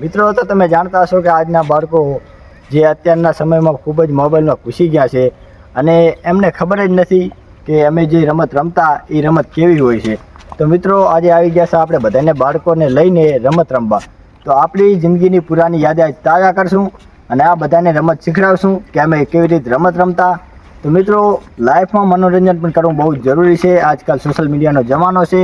મિત્રો તો તમે જાણતા હશો કે આજના બાળકો જે અત્યારના સમયમાં ખૂબ જ મોબાઈલમાં ઘૂસી ગયા છે અને એમને ખબર જ નથી કે અમે જે રમત રમતા એ રમત કેવી હોય છે. તો મિત્રો આજે આવી ગયા છે આપણે બધાને બાળકોને લઈને રમત રમવા. તો આપણી જિંદગીની પુરાની યાદ આજ તાજા કરશું અને આ બધાને રમત શીખડાવશું કે અમે કેવી રીતે રમત રમતા. તો મિત્રો લાઈફમાં મનોરંજન પણ કરવું બહુ જરૂરી છે. આજકાલ સોશિયલ મીડિયાનો જમાનો છે.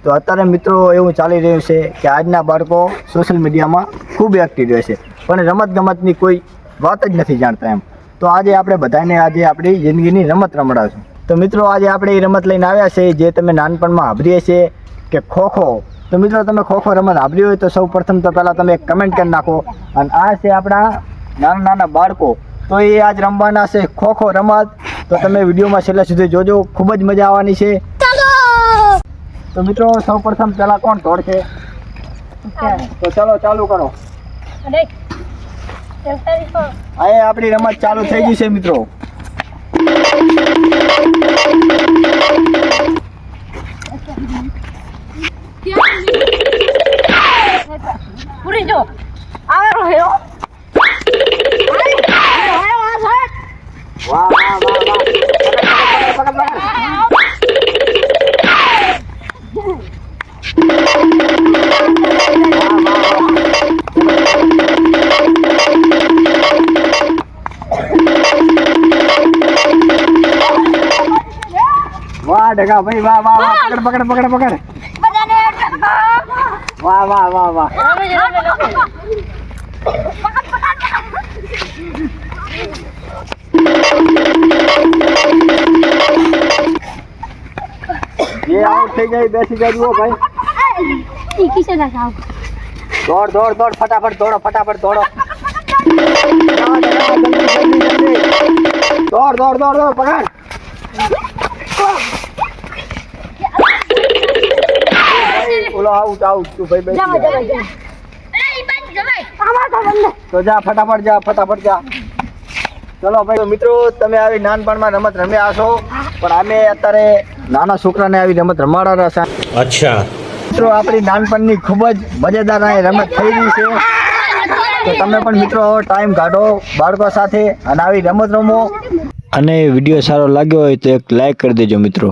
તો અત્યારે મિત્રો એવું ચાલી રહ્યું છે કે આજના બાળકો સોશિયલ મીડિયામાં ખૂબ એક્ટિવ રહે છે પણ રમતગમતની કોઈ વાત જ નથી જાણતા એમ. તો આજે આપણે બધાને આજે આપણી જિંદગીની રમત રમડાવશું. તો મિત્રો આજે આપણે એ રમત લઈને આવ્યા છે જે તમે નાનપણમાં સાંભળીએ છે કે ખોખો. તો મિત્રો તમે ખોખો રમત સાંભળી હોય તો સૌ પ્રથમ તો પહેલાં તમે એક કમેન્ટ કરી નાખો. અને આ છે આપણા નાના નાના બાળકો, તો એ આજ રમવાના છે ખોખો રમત. તો તમે વિડીયોમાં છેલ્લે સુધી જોજો, ખૂબ જ મજા આવવાની છે. તો મિત્રો સૌ પ્રથમ પહેલા કોણ દોડશે? તો ચલો ચાલુ કરો. અહીં આપણી રમત ચાલુ થઈ ગઈ છે મિત્રો. પૂરી જો આવેલો હેરો. વાહ વાહ વાહ વાહ. વાહ ડગા ભાઈ, વાહ વાહ વાહ. પકડ પકડ પકડ પકડ. વાહ વાહ વાહ વાહ. ये आउट થઈ જાય, બેસી જજો ભાઈ. ઈ કિસે ના ખાવ. દોડ દોડ દોડ, ફટાફટ દોડો, ફટાફટ દોડો. દોડ દોડ દોડ દોડ, પકડ. ઓલો આઉટ આઉટ. તું ભાઈ બેસી જવા જા. જવા જવા. એ ઈ બાજુ જવાય. આમાં તો બંને. તો જા ફટાફટ જા, ફટાફટ જા. ચલો ભાઈ. તો મિત્રો તમે આવી નાનપણમાં રમત રમ્યા હશો પણ અમે અત્યારે નાના છોકરાને આવી રમત રમાડવાના છે. અચ્છા મિત્રો આપણી નાનપણની ખૂબ જ મજેદાર આ રમત થઈ રહી છે. તો તમે પણ મિત્રો ટાઈમ કાઢો બાળકો સાથે અને આવી રમત રમો. અને વિડીયો સારો લાગ્યો હોય તો એક લાઈક કરી દેજો મિત્રો.